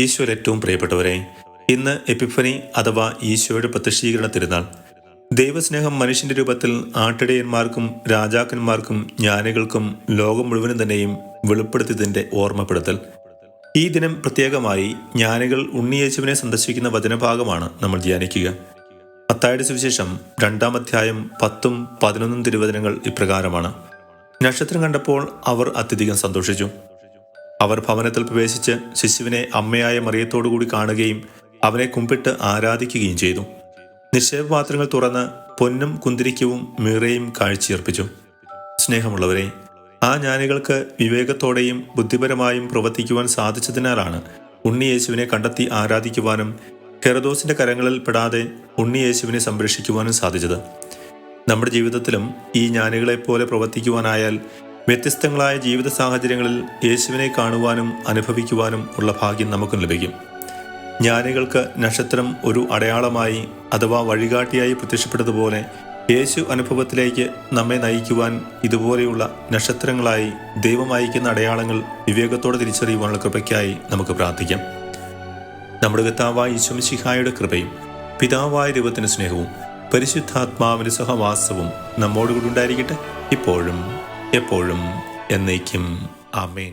ഈശോയിൽ ഏറ്റവും പ്രിയപ്പെട്ടവരെ, ഇന്ന് എപ്പിഫനി അഥവാ ഈശോയുടെ പ്രത്യക്ഷീകരണ തിരുനാൾ. ദൈവസ്നേഹം മനുഷ്യന്റെ രൂപത്തിൽ ആട്ടിടയന്മാർക്കും രാജാക്കന്മാർക്കും ജ്ഞാനികൾക്കും ലോകം മുഴുവനും തന്നെയും വെളിപ്പെടുത്തിയതിന്റെ ഓർമ്മപ്പെടുത്തൽ. ഈ ദിനം പ്രത്യേകമായി ജ്ഞാനികൾ ഉണ്ണിയേശുവിനെ സന്ദർശിക്കുന്ന വചനഭാഗമാണ് നമ്മൾ ധ്യാനിക്കുക. മത്തായിയുടെ സുവിശേഷം 2-ാം അധ്യായം 10-11 തിരുവചനങ്ങൾ ഇപ്രകാരമാണ്: നക്ഷത്രം കണ്ടപ്പോൾ അവർ അത്യധികം സന്തോഷിച്ചു. അവർ ഭവനത്തിൽ പ്രവേശിച്ച് ശിശുവിനെ അമ്മയായ മറിയത്തോടുകൂടി കാണുകയും അവനെ കുമ്പിട്ട് ആരാധിക്കുകയും ചെയ്തു. നിക്ഷേപപാത്രങ്ങൾ തുറന്ന് പൊന്നും കുന്തിരിക്കവും മീറയും കാഴ്ചയർപ്പിച്ചു. സ്നേഹമുള്ളവരെ, ആ ജ്ഞാനികൾക്ക് വിവേകത്തോടെയും ബുദ്ധിപരമായും പ്രവർത്തിക്കുവാൻ സാധിച്ചതിനാലാണ് ഉണ്ണിയേശുവിനെ കണ്ടെത്തി ആരാധിക്കുവാനും ഹെറോദോസിന്റെ കരങ്ങളിൽ പെടാതെ ഉണ്ണിയേശുവിനെ സംരക്ഷിക്കുവാനും സാധിച്ചത്. നമ്മുടെ ജീവിതത്തിലും ഈ ജ്ഞാനികളെപ്പോലെ പ്രവർത്തിക്കുവാനായാൽ വ്യത്യസ്തങ്ങളായ ജീവിത സാഹചര്യങ്ങളിൽ യേശുവിനെ കാണുവാനും അനുഭവിക്കുവാനും ഉള്ള ഭാഗ്യം നമുക്കും ലഭിക്കും. ജ്ഞാനികൾക്ക് നക്ഷത്രം ഒരു അടയാളമായി അഥവാ വഴികാട്ടിയായി പ്രത്യക്ഷപ്പെട്ടതുപോലെ യേശു അനുഭവത്തിലേക്ക് നമ്മെ നയിക്കുവാൻ ഇതുപോലെയുള്ള നക്ഷത്രങ്ങളായി ദൈവം അയക്കുന്ന അടയാളങ്ങൾ വിവേകത്തോടെ തിരിച്ചറിയുവാനുള്ള കൃപയ്ക്കായി നമുക്ക് പ്രാർത്ഥിക്കാം. നമ്മുടെ കർത്താവായ ഈശോ മിശിഹായുടെ കൃപയും പിതാവായ ദൈവത്തിന്റെ സ്നേഹവും പരിശുദ്ധാത്മാവിന്റെ സഹവാസവും നമ്മോടുകൂടി ഉണ്ടായിരിക്കട്ടെ, ഇപ്പോഴും എപ്പോഴും എന്നേക്കും. ആമേൻ.